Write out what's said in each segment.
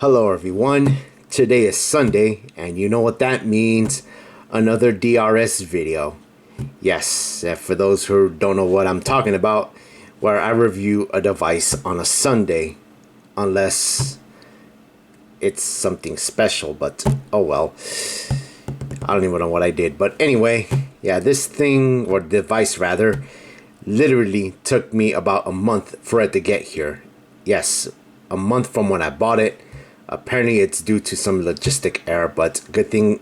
Hello everyone, today is Sunday and you know what that means, another DRS video. Yes, for those who don't know what I'm talking about, where I review a device on a Sunday, unless it's something special, but oh well. I don't even know what I did, but anyway, yeah, this thing, or device rather, literally took me about a month for it to get here. Yes, a month from when I bought it. Apparently it's due to some logistic error, but good thing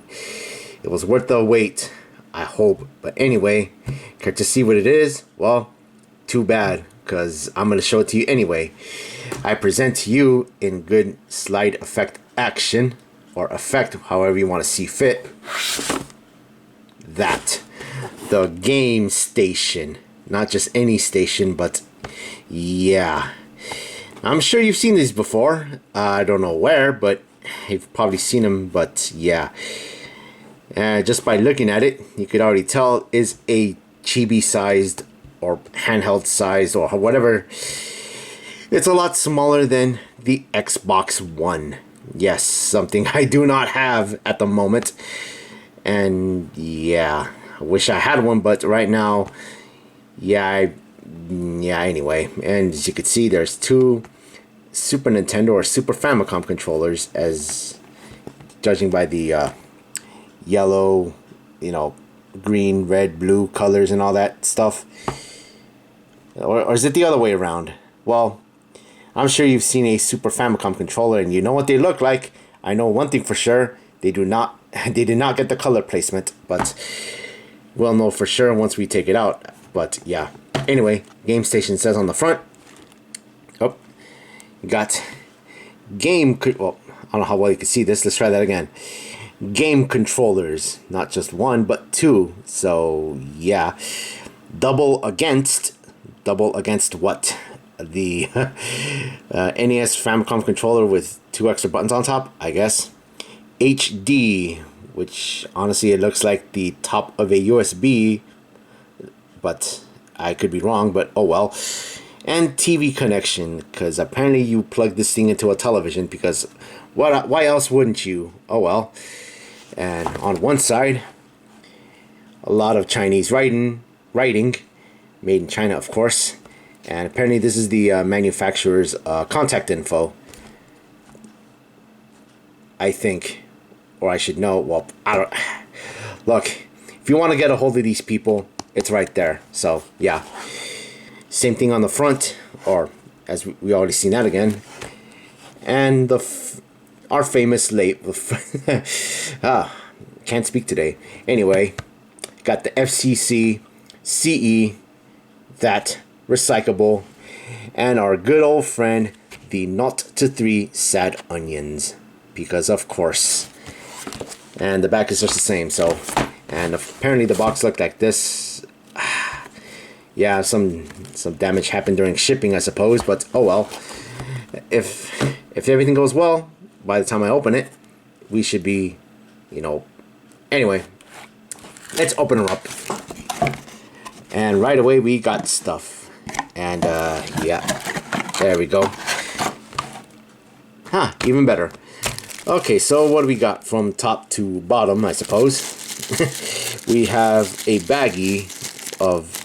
it was worth the wait, I hope. But anyway, care to see what it is? Well, too bad, because I'm going to show it to you anyway. I present to you in good slide effect action, or effect, however you want to see fit, that. The game station. Not just any station, but yeah. I'm sure you've seen these before. I don't know where, but you've probably seen them, but yeah. Just by looking at it, you could already tell is a chibi sized or handheld sized or whatever. It's a lot smaller than the Xbox One. Yes, something I do not have at the moment. And yeah, I wish I had one, but right now, yeah, anyway. And as you can see, there's two Super Nintendo or Super Famicom controllers, as judging by the yellow, green, red, blue colors and all that stuff. Or is it the other way around? Well, I'm sure you've seen a Super Famicom controller and you know what they look like. I know one thing for sure, they did not get the color placement, but we'll know for sure once we take it out. But yeah, anyway, Game Station says on the front. Oh, you got well, I don't know how well you can see this. Let's try that again. Game controllers, not just one but two. So yeah, double against what? The NES Famicom controller with two extra buttons on top, I guess. HD, which honestly it looks like the top of a USB, but I could be wrong, but oh well. And TV connection, because apparently you plug this thing into a television, because why else wouldn't you? Oh well. And on one side, a lot of Chinese writing, made in China of course, and apparently this is the manufacturer's contact info, I think, or I should know. Well, I don't. Look, if you want to get a hold of these people, it's right there. So yeah, same thing on the front, or as we already seen that again. And our famous can't speak today. Anyway, got the FCC, CE, that recyclable, and our good old friend, the 0 to 3 sad onions, because of course. And the back is just the same. So, and apparently the box looked like this. Yeah, some damage happened during shipping, I suppose, but oh well. If everything goes well, by the time I open it, we should be, anyway, let's open her up. And right away we got stuff. And yeah, there we go. Even better. Okay, so what do we got from top to bottom, I suppose? We have a baggie of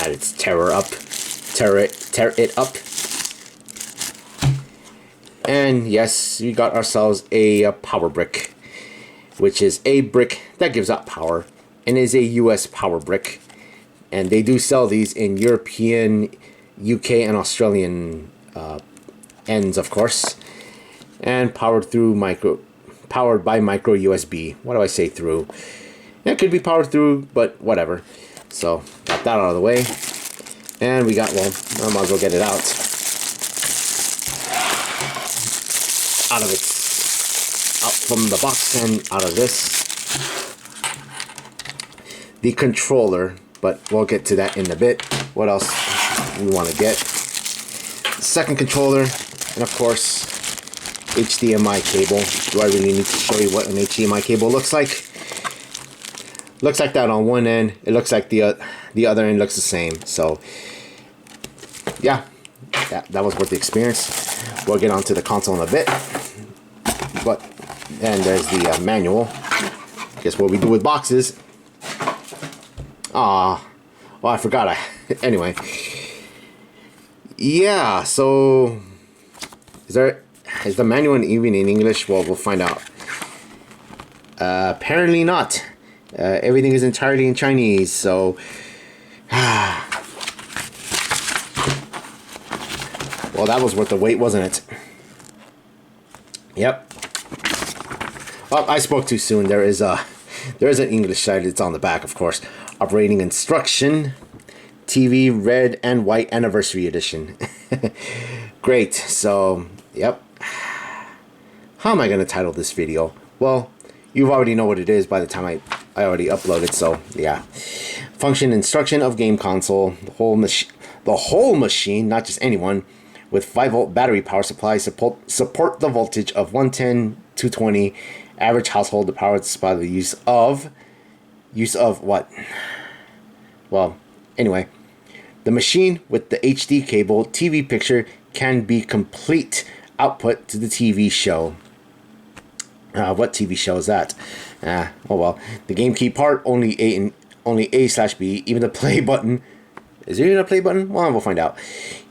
let's tear it up. And yes, we got ourselves a power brick, which is a brick that gives out power, and is a US power brick. And they do sell these in European, UK, and Australian ends, of course. And powered by micro USB. What do I say through? It could be powered through, but whatever. So got that out of the way, and we got, well, I might as well get it out from the box and out of this. The controller, but we'll get to that in a bit. What else we want to get? Second controller, and of course HDMI cable. Do I really need to show you what an HDMI cable looks like? Looks like that on one end. It looks like the other end looks the same. So yeah, that was worth the experience. We'll get onto the console in a bit. But then there's the manual. Guess what we do with boxes. Oh, I forgot. Anyway. Yeah, so is the manual even in English? Well, we'll find out. Apparently not. Everything is entirely in Chinese, so well, that was worth the wait, wasn't it? Yep. Oh, I spoke too soon. There is an English side. It's on the back, of course. Operating instruction. TV red and white anniversary edition. Great. So, yep. How am I going to title this video? Well, you already know what it is by the time I already uploaded. So, yeah. Function instruction of game console. The whole machine, not just anyone, with 5-volt battery power supply support the voltage of 110, 220. Average household, the power supply, the use of what? Well, anyway, the machine with the HD cable TV picture can be complete output to the TV show. What TV show is that? Oh well. The game key part only A/B. Even the play button. Is there even a play button? Well, we'll find out.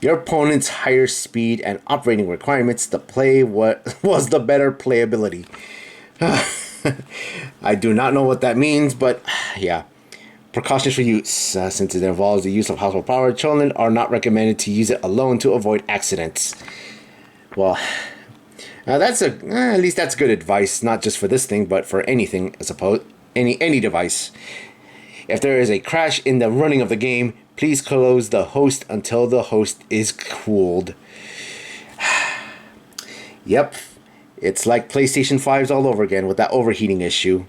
Your opponent's higher speed and operating requirements. The play was the better playability. I do not know what that means, but yeah. Precautions for use. Since it involves the use of household power, children are not recommended to use it alone to avoid accidents. Well, at least that's good advice, not just for this thing, but for anything, I suppose, any device. If there is a crash in the running of the game, please close the host until the host is cooled. Yep, it's like PlayStation 5's all over again with that overheating issue.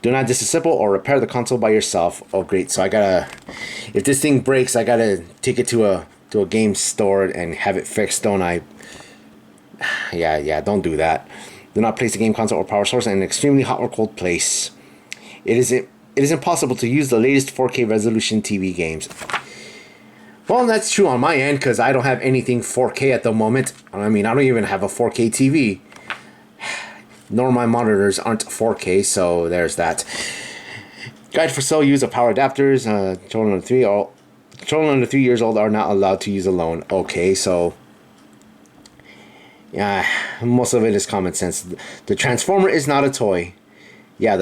Do not disassemble or repair the console by yourself. Oh, great. So if this thing breaks, I gotta take it to a game store and have it fixed, don't I? Yeah, don't do that. Do not place the game console or power source in an extremely hot or cold place. It is impossible to use the latest 4K resolution TV games. Well, that's true on my end, because I don't have anything 4K at the moment. I mean, I don't even have a 4K TV. Nor my monitors aren't 4K, so there's that. Guide for sale use of power adapters. Children under 3 years old are not allowed to use alone. Okay, so yeah, most of it is common sense. The Transformer is not a toy. Yeah,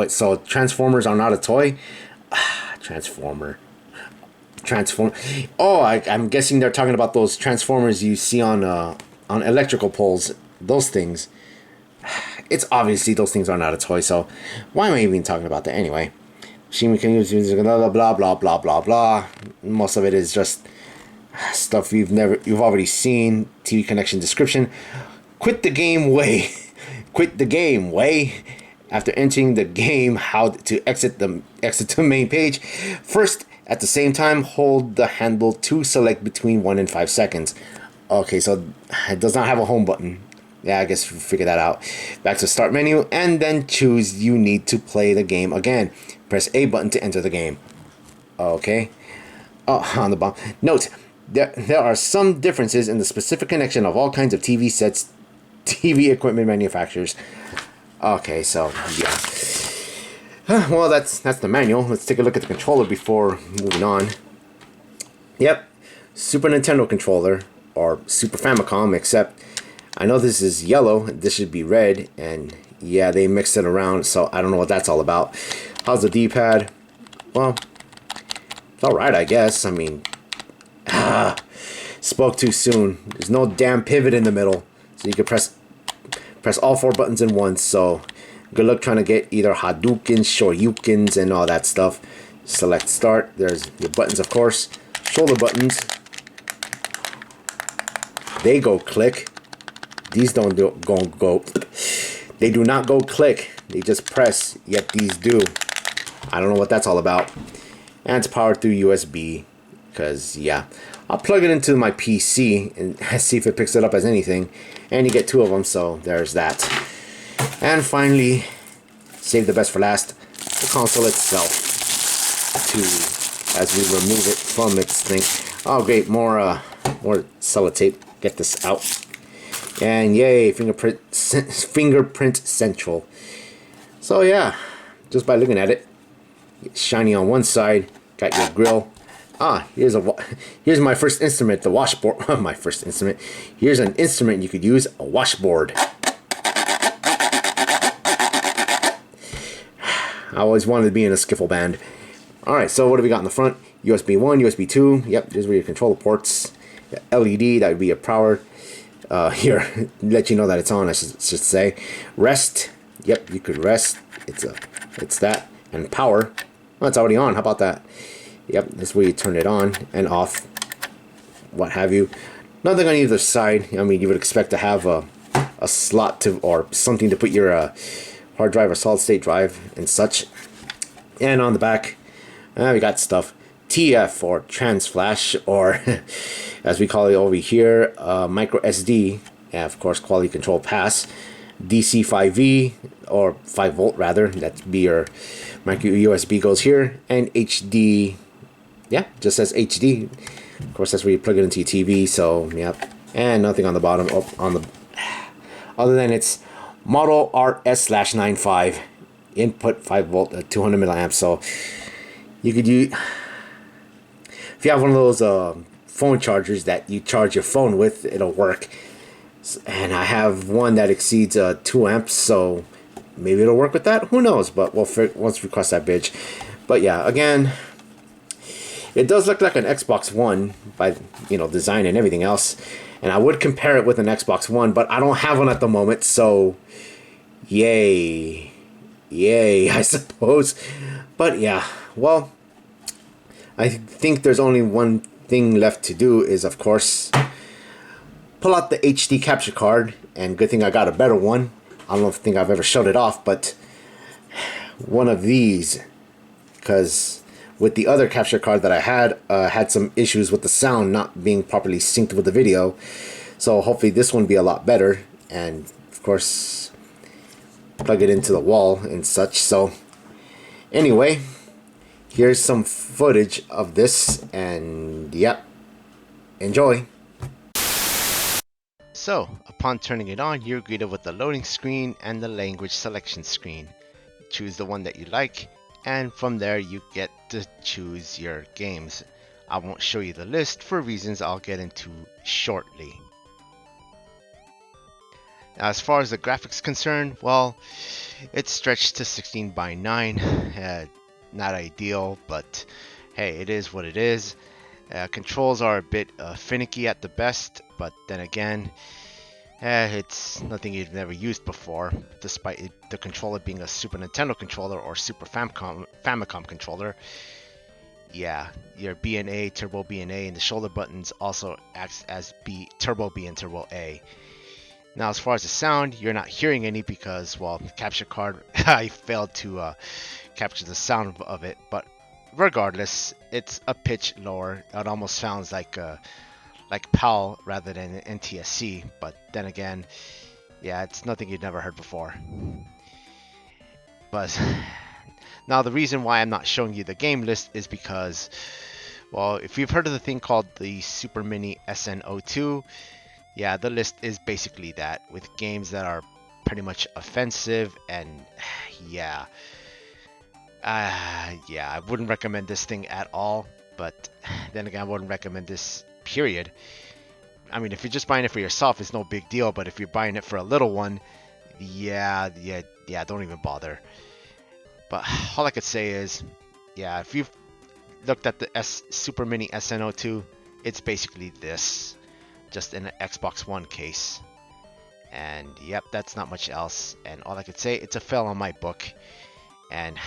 so Transformers are not a toy? Transformer. Oh, I'm guessing they're talking about those Transformers you see on electrical poles. Those things. It's obviously those things are not a toy, so why am I even talking about that anyway? Machine can use blah blah blah blah blah blah. Most of it is just stuff you've already seen. TV connection description. Quit the game way. Quit the game way. After entering the game, how to exit to main page. First, at the same time, hold the handle to select between 1 and 5 seconds. Okay, so it does not have a home button. Yeah, I guess we'll figure that out. Back to start menu, and then choose you need to play the game again. Press A button to enter the game. Okay. Oh, on the bottom. Note, there are some differences in the specific connection of all kinds of TV sets, TV equipment manufacturers. Okay, so, yeah. Well, that's the manual. Let's take a look at the controller before moving on. Yep. Super Nintendo controller, or Super Famicom, except I know this is yellow, this should be red, and yeah, they mixed it around, so I don't know what that's all about. How's the D-pad? Well, it's alright, I guess. I mean, spoke too soon. There's no damn pivot in the middle, so you can press all 4 buttons in once, so good luck trying to get either Hadoukens, Shoryukens, and all that stuff. Select start, there's your buttons, of course. Shoulder buttons. They go click. These don't go. They do not go click. They just press, yet these do. I don't know what that's all about. And it's powered through USB. Because, yeah. I'll plug it into my PC and see if it picks it up as anything. And you get 2 of them, so there's that. And finally, save the best for last, the console itself. As we remove it from its thing. Oh, great. More sellotape. Get this out. And yay, fingerprint central. So yeah, just by looking at it, it's shiny on one side. Got your grill. Ah, here's my first instrument, the washboard. My first instrument. Here's an instrument you could use, a washboard. I always wanted to be in a skiffle band. Alright, so what do we got in the front? USB 1, USB 2. Yep, there's where your controller ports. LED, that would be your power. Here, let you know that it's on, I should say. Rest. Yep, you could rest. It's that. And power. Oh, it's already on. How about that? Yep, that's where you turn it on and off. What have you. Nothing on either side. I mean, you would expect to have a slot to, or something to put your hard drive or solid state drive and such. And on the back, we got stuff. TF or trans flash, or as we call it over here, micro SD, and of course quality control pass, DC 5V or 5 volt rather, that's be your micro USB goes here, and HD, yeah, just says HD. Of course that's where you plug it into your TV. So yep, and nothing on the bottom other than it's model RS-95, input 5 volt, 200 milliamps. So you could use, if you have one of those phone chargers that you charge your phone with, it'll work. And I have one that exceeds 2 amps, so maybe it'll work with that. Who knows? But we'll once we cross that bridge. But yeah, again, it does look like an Xbox One by design and everything else. And I would compare it with an Xbox One, but I don't have one at the moment, so yay, I suppose. But yeah, well, I think there's only one thing left to do is, of course, pull out the HD capture card, and good thing I got a better one. I don't think I've ever showed it off, but one of these, because with the other capture card that I had some issues with the sound not being properly synced with the video. So hopefully this one will be a lot better, and of course plug it into the wall and such. So anyway, here's some footage of this, and yep, enjoy. So, upon turning it on, you're greeted with the loading screen and the language selection screen. Choose the one that you like, and from there you get to choose your games. I won't show you the list for reasons I'll get into shortly. Now, as far as the graphics concerned, well, it's stretched to 16 by 9. Not ideal, but hey, it is what it is. Controls are a bit finicky at the best, but then again, it's nothing you've never used before, despite the controller being a Super Nintendo controller or Super Famicom controller. Yeah, your B and A, Turbo B and A, and the shoulder buttons also acts as Turbo B and Turbo A. Now, as far as the sound, you're not hearing any because, well, the capture card, I failed to capture the sound of it, but regardless, it's a pitch lower. It almost sounds like PAL rather than NTSC, but then again, yeah, it's nothing you've never heard before. But now the reason why I'm not showing you the game list is because, well, if you've heard of the thing called the Super Mini SN02, yeah, the list is basically that, with games that are pretty much offensive, and yeah, I wouldn't recommend this thing at all. But then again, I wouldn't recommend this, period. I mean, if you're just buying it for yourself, it's no big deal. But if you're buying it for a little one, yeah, don't even bother. But all I could say is, yeah, if you've looked at the Super Mini SN02, it's basically this, just in an Xbox One case. And yep, that's not much else. And all I could say, it's a fail on my book. And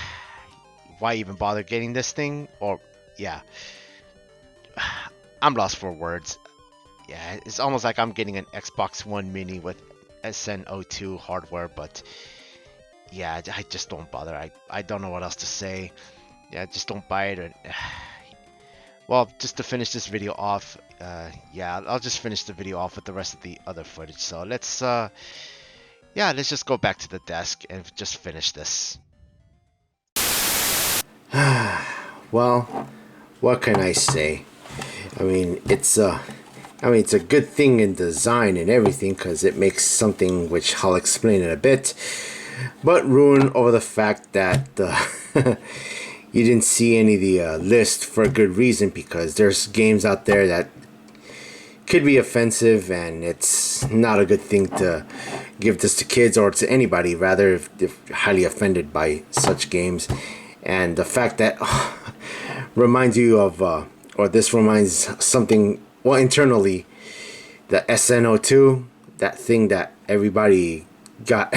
why even bother getting this thing? Or yeah, I'm lost for words. Yeah, it's almost like I'm getting an Xbox One Mini with SN02 hardware, but yeah, I just don't bother. I don't know what else to say. Yeah, just don't buy it. Well, just to finish this video off, yeah, I'll just finish the video off with the rest of the other footage. So let's just go back to the desk and just finish this. Well, what can I say? I mean, it's I mean, it's a good thing in design and everything because it makes something, which I'll explain in a bit, but ruin over the fact that you didn't see any of the list for a good reason, because there's games out there that could be offensive, and it's not a good thing to give this to kids or to anybody, rather, if they're highly offended by such games. And the fact that reminds you of, or this reminds something, well, internally, the SNO2, that thing that everybody got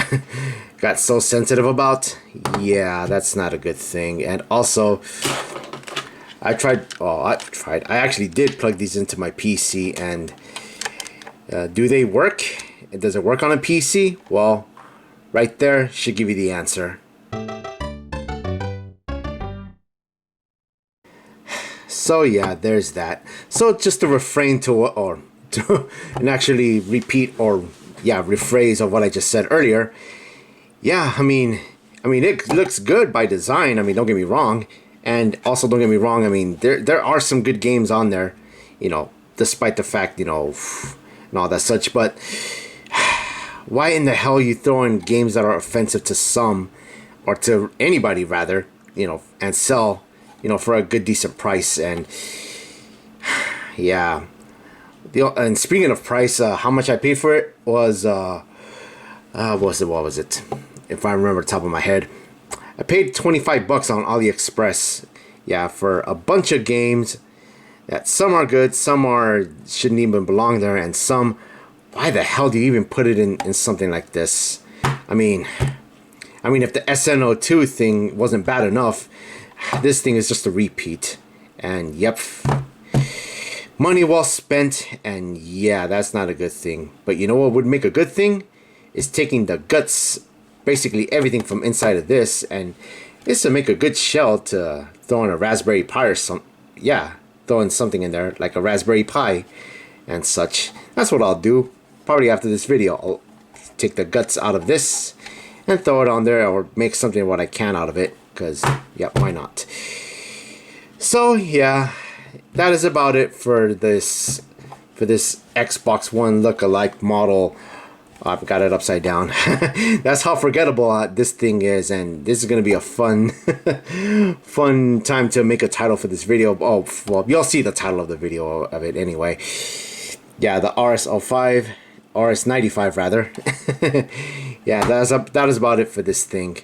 got so sensitive about. Yeah, that's not a good thing. And also, I actually did plug these into my PC, and do they work? Does it work on a PC? Well, right there should give you the answer. So yeah, there's that. So just to refrain and actually repeat, or yeah, rephrase of what I just said earlier. Yeah, I mean it looks good by design. I mean, don't get me wrong. And also, don't get me wrong, I mean, there are some good games on there, you know, despite the fact, you know, and all that such. But why in the hell are you throwing games that are offensive to some, or to anybody rather, you know, and sell, you know, for a good decent price? And yeah, and speaking of price, how much I paid for it was what was it? If I remember the top of my head, I paid 25 bucks on AliExpress. Yeah, for a bunch of games that some are good, some shouldn't even belong there, and some, why the hell do you even put it in something like this? I mean, if the SNO2 thing wasn't bad enough, this thing is just a repeat. And yep, money well spent, and yeah, that's not a good thing. But you know what would make a good thing? Is taking the guts, basically everything from inside of this, and this to make a good shell to throw in a Raspberry Pi or some, yeah, throw in something in there like a Raspberry Pi and such. That's what I'll do. Probably after this video, I'll take the guts out of this and throw it on there, or make something what I can out of it, because yeah, why not? So yeah, that is about it for this Xbox One lookalike model. I've got it upside down. That's how forgettable this thing is, and this is going to be a fun fun time to make a title for this video. Oh, well, you'll see the title of the video of it anyway. Yeah, the RS-95 rather. Yeah, that is about it for this thing.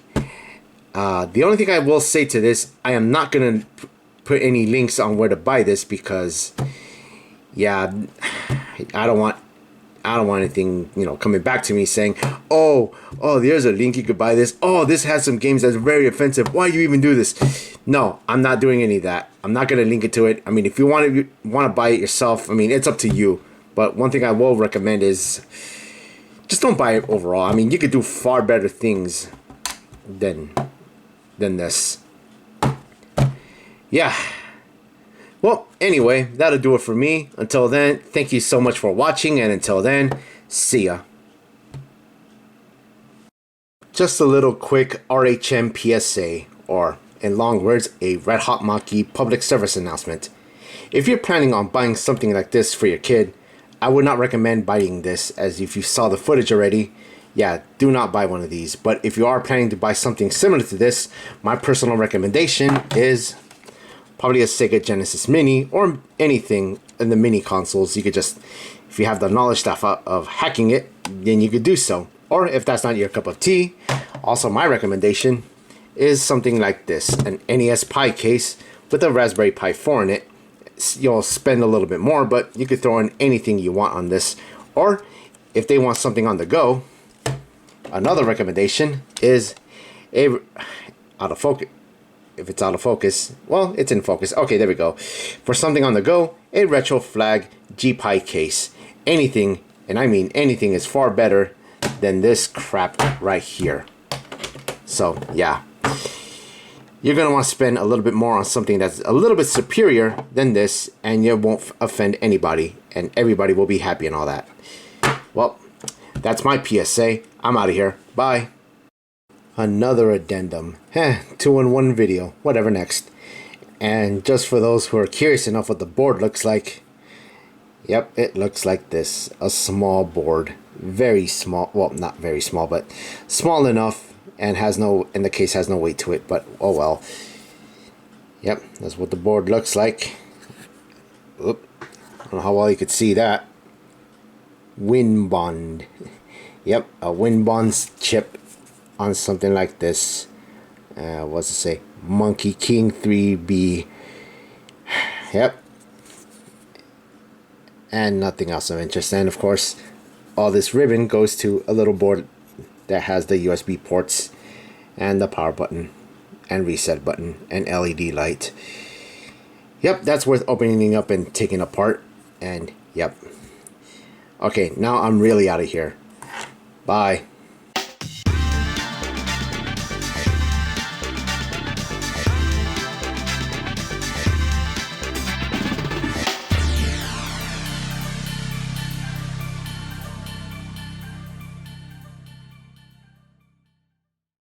The only thing I will say to this, I am not going to put any links on where to buy this, because yeah, I don't want anything, you know, coming back to me saying, oh, there's a link, you could buy this. Oh, this has some games that's very offensive. Why you even do this? No, I'm not doing any of that. I'm not going to link it to it. I mean, if you want to buy it yourself, I mean, it's up to you. But one thing I will recommend is just don't buy it overall. I mean, you could do far better things than this. Yeah. Well, anyway, that'll do it for me. Until then, thank you so much for watching, and until then, see ya. Just a little quick RHM PSA, or in long words, a RedHotMaki public service announcement. If you're planning on buying something like this for your kid, I would not recommend buying this, as if you saw the footage already, yeah, do not buy one of these. But if you are planning to buy something similar to this, my personal recommendation is probably a Sega Genesis Mini, or anything in the mini consoles. You could just, if you have the knowledge stuff of hacking it, then you could do so. Or if that's not your cup of tea, also my recommendation is something like this, an NES Pi case with a Raspberry Pi 4 in it. You'll spend a little bit more, but you could throw in anything you want on this. Or if they want something on the go, another recommendation is a out of focus. If it's out of focus, well, it's in focus. Okay, there we go. For something on the go, a Retro Flag G-Pi case. Anything, and I mean anything, is far better than this crap right here. So, yeah. You're going to want to spend a little bit more on something that's a little bit superior than this, and you won't offend anybody, and everybody will be happy and all that. Well, that's my PSA. I'm out of here. Bye. Another addendum. 2-in-1 video. Whatever next. And just for those who are curious enough what the board looks like, Yep, it looks like this. A small board. Very small. Well, not very small, but small enough, and has no, and the case has no weight to it, but oh well. Yep, that's what the board looks like. Oop. I don't know how well you could see that. Wind bond. Yep, a wind bond chip on something like this. What's it say? Monkey King 3B. Yep. And nothing else of interest. And of course, all this ribbon goes to a little board that has the USB ports and the power button and reset button and LED light. Yep, that's worth opening up and taking apart. And yep. Okay, now I'm really out of here. Bye.